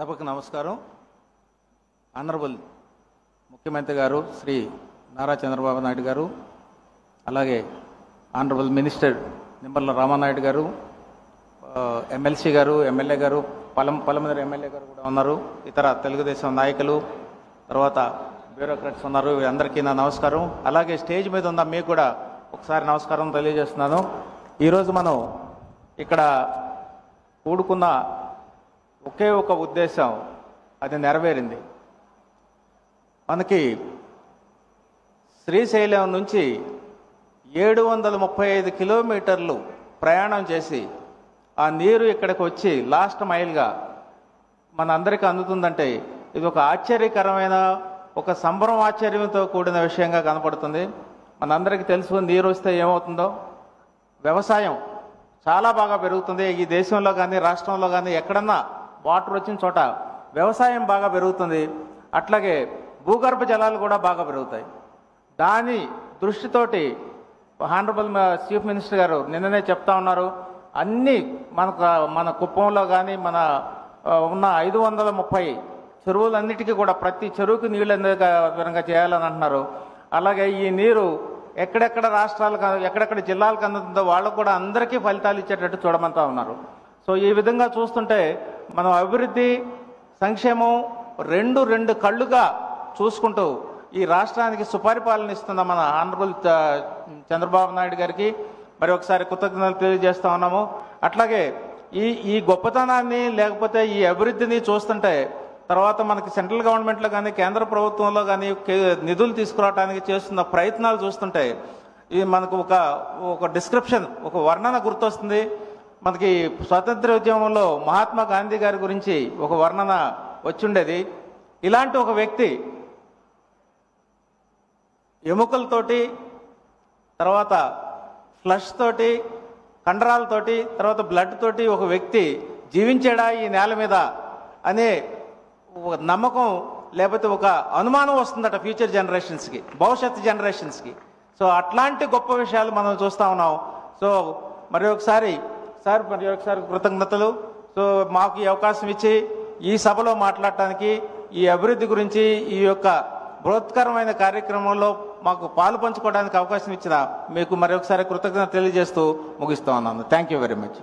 సభకు నమస్కారం. ఆనరబుల్ ముఖ్యమంత్రి గారు శ్రీ నారా చంద్రబాబు నాయుడు గారు, అలాగే ఆనరబుల్ మినిస్టర్ నిమ్మల రామానాయుడు గారు, ఎమ్మెల్సీ గారు, ఎమ్మెల్యే గారు, పలమనేరు ఎమ్మెల్యే గారు కూడా ఉన్నారు, ఇతర తెలుగుదేశం నాయకులు, తర్వాత బ్యూరోక్రాట్స్ ఉన్నారు. అందరికీ నా నమస్కారం. అలాగే స్టేజ్ మీద ఉన్న మీకు కూడా ఒకసారి నమస్కారం తెలియజేస్తున్నాను. ఈరోజు మనం ఇక్కడ కూడుకున్న ఒకే ఒక ఉద్దేశం, అది నెరవేరింది. మనకి శ్రీశైలం నుంచి 735 కిలోమీటర్లు ప్రయాణం చేసి ఆ నీరు ఇక్కడికి వచ్చి లాస్ట్ మైల్గా మన అందరికీ అందుతుందంటే ఇది ఒక ఆశ్చర్యకరమైన, ఒక సంబరం ఆశ్చర్యంతో కూడిన విషయంగా కనపడుతుంది. మనందరికీ తెలుసు నీరు వస్తే ఏమవుతుందో. వ్యవసాయం చాలా బాగా పెరుగుతుంది. ఈ దేశంలో కానీ రాష్ట్రంలో కానీ ఎక్కడన్నా వాటర్ వచ్చిన చోట వ్యవసాయం బాగా పెరుగుతుంది. అట్లాగే భూగర్భ జలాలు కూడా బాగా పెరుగుతాయి. దాని దృష్టితోటి హానరబుల్ చీఫ్ మినిస్టర్ గారు నిన్ననే చెప్తా ఉన్నారు, అన్నీ మన కుప్పంలో కానీ మన ఉన్న 530 చెరువులన్నిటికీ కూడా ప్రతి చెరువుకి నీళ్ళు అందే విధంగా చేయాలని అంటున్నారు. అలాగే ఈ నీరు ఎక్కడెక్కడ రాష్ట్రాలకు, ఎక్కడెక్కడ జిల్లాలకు అందుతుందో వాళ్ళకు కూడా అందరికీ ఫలితాలు ఇచ్చేటట్టు చూడమంటా ఉన్నారు. సో ఈ విధంగా చూస్తుంటే మనం అభివృద్ధి, సంక్షేమం రెండు కళ్ళుగా చూసుకుంటూ ఈ రాష్ట్రానికి సుపరిపాలన ఇస్తున్న మన ఆనరబుల్ చంద్రబాబు నాయుడు గారికి మరి ఒకసారి కృతజ్ఞతలు తెలియజేస్తా ఉన్నాము. అట్లాగే ఈ గొప్పతనాన్ని లేకపోతే ఈ అభివృద్ధిని చూస్తుంటే తర్వాత మనకి సెంట్రల్ గవర్నమెంట్లో కానీ కేంద్ర ప్రభుత్వంలో కానీ నిధులు తీసుకురావడానికి చేస్తున్న ప్రయత్నాలు చూస్తుంటే ఇది మనకు ఒక డిస్క్రిప్షన్, ఒక వర్ణన గుర్తొస్తుంది. మనకి స్వాతంత్ర ఉద్యమంలో మహాత్మా గాంధీ గారి గురించి ఒక వర్ణన వచ్చిండేది. ఇలాంటి ఒక వ్యక్తి ఎముకలతోటి, తర్వాత ఫ్లష్ తోటి, కండరాలతోటి, తర్వాత బ్లడ్ తోటి ఒక వ్యక్తి జీవించాడా ఈ నేల మీద అనే ఒక నమ్మకం లేకపోతే ఒక అనుమానం వస్తుందట ఫ్యూచర్ జనరేషన్స్కి, భవిష్యత్ జనరేషన్స్కి. సో అట్లాంటి గొప్ప విషయాలు మనం చూస్తూ ఉన్నాం. సో మరి ఒకసారి కృతజ్ఞతలు. సో మాకు ఈ అవకాశం ఇచ్చి ఈ సభలో మాట్లాడటానికి, ఈ అభివృద్ధి గురించి, ఈ యొక్క బృహత్కరమైన కార్యక్రమంలో మాకు పాలు పంచుకోవడానికి అవకాశం ఇచ్చిన మీకు మరి ఒకసారి కృతజ్ఞత తెలియజేస్తూ ముగిస్తూ ఉన్నాను. Thank you very much.